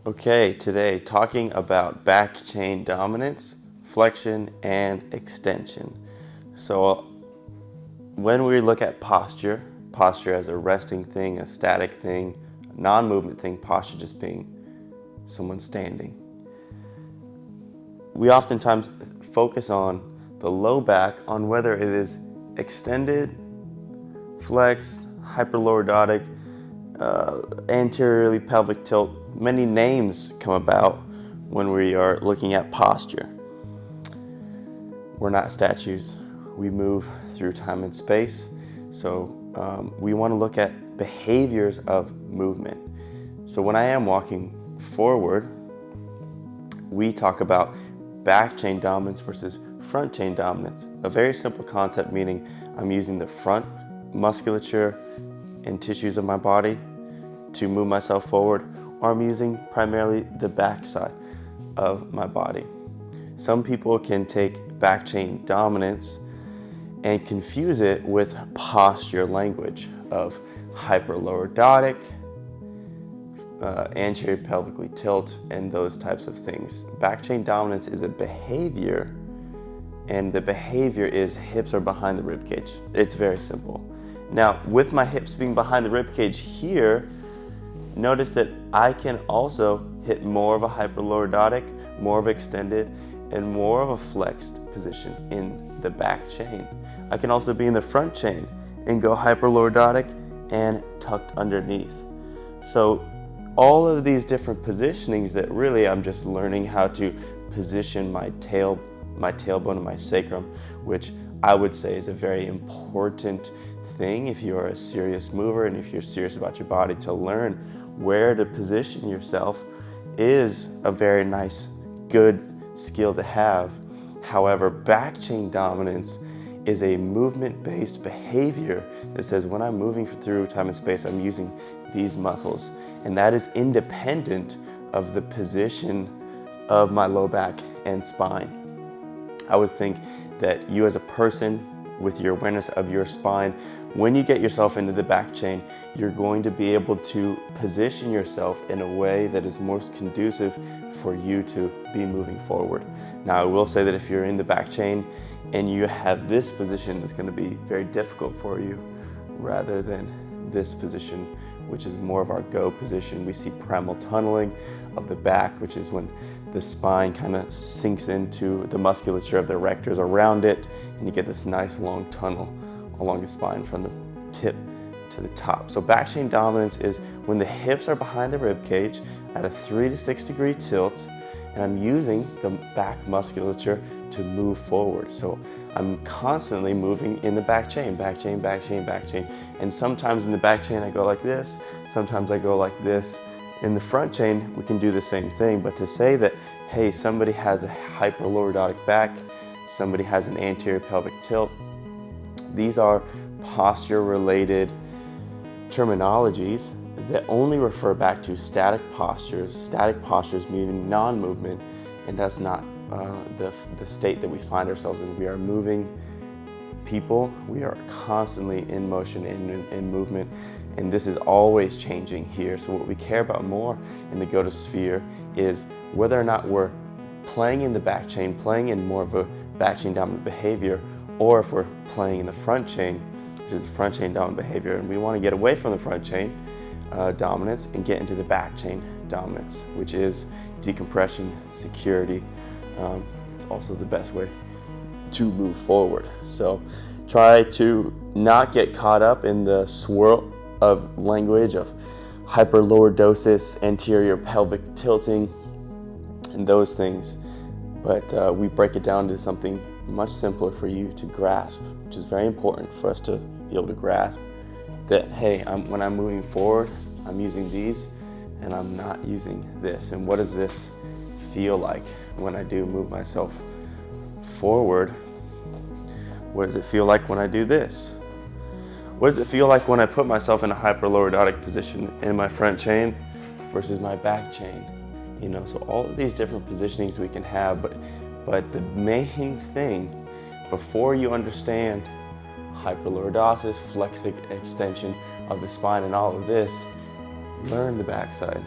Okay, today talking about back chain dominance, flexion, and extension. So when we look at posture as a resting thing, a static thing, a non-movement thing, posture just being someone standing. We oftentimes focus on the low back, on whether it is extended, flexed, hyperlordotic, anteriorly pelvic tilt. Many names come about when we are looking at posture. We're not statues. We move through time and space. So we want to look at behaviors of movement. So when I am walking forward, we talk about back chain dominance versus front chain dominance. A very simple concept, meaning I'm using the front musculature and tissues of my body to move myself forward, or I'm using primarily the back side of my body. Some people can take back chain dominance and confuse it with posture language of hyperlordotic, anterior pelvically tilt, and those types of things. Back chain dominance is a behavior, and the behavior is hips are behind the rib cage. It's very simple. Now, with my hips being behind the rib cage here, notice that I can also hit more of a hyperlordotic, more of extended, and more of a flexed position in the back chain. I can also be in the front chain and go hyperlordotic and tucked underneath. So all of these different positionings that really I'm just learning how to position my tailbone and my sacrum, which I would say is a very important thing if you are a serious mover and if you're serious about your body. To learn where to position yourself is a very nice, good skill to have. However, back chain dominance is a movement-based behavior that says when I'm moving through time and space, I'm using these muscles, and that is independent of the position of my low back and spine. I would think that you as a person, with your awareness of your spine, when you get yourself into the back chain, you're going to be able to position yourself in a way that is most conducive for you to be moving forward. Now, I will say that if you're in the back chain and you have this position, it's going to be very difficult for you rather than this position, which is more of our go position. We see primal tunneling of the back, which is when the spine kind of sinks into the musculature of the erectors around it, and you get this nice long tunnel along the spine from the tip to the top. So back chain dominance is when the hips are behind the rib cage at a 3 to 6 degree tilt, and I'm using the back musculature to move forward. So I'm constantly moving in the back chain, back chain, back chain, back chain. And sometimes in the back chain I go like this, sometimes I go like this. In the front chain, we can do the same thing, but to say that, hey, somebody has a hyperlordotic back, somebody has an anterior pelvic tilt, these are posture-related terminologies that only refer back to static postures meaning non-movement, and that's not the state that we find ourselves in. We are moving people, we are constantly in motion and in movement, and this is always changing here. So what we care about more in the Gotosphere is whether or not we're playing in the back chain, playing in more of a back chain dominant behavior, or if we're playing in the front chain, which is a front chain dominant behavior, and we want to get away from the front chain dominance and get into the back chain dominance, which is decompression, security. It's also the best way to move forward. So try to not get caught up in the swirl of language of hyperlordosis, anterior pelvic tilting, and those things. But we break it down to something much simpler for you to grasp, which is very important for us to be able to grasp that, hey, when I'm moving forward, I'm using these and I'm not using this. And what does this feel like when I do move myself forward? What does it feel like when I do this? What does it feel like when I put myself in a hyperlordotic position in my front chain versus my back chain? You know, so all of these different positionings we can have, but the main thing, before you understand hyperlordosis, flexic extension of the spine and all of this, learn the backside.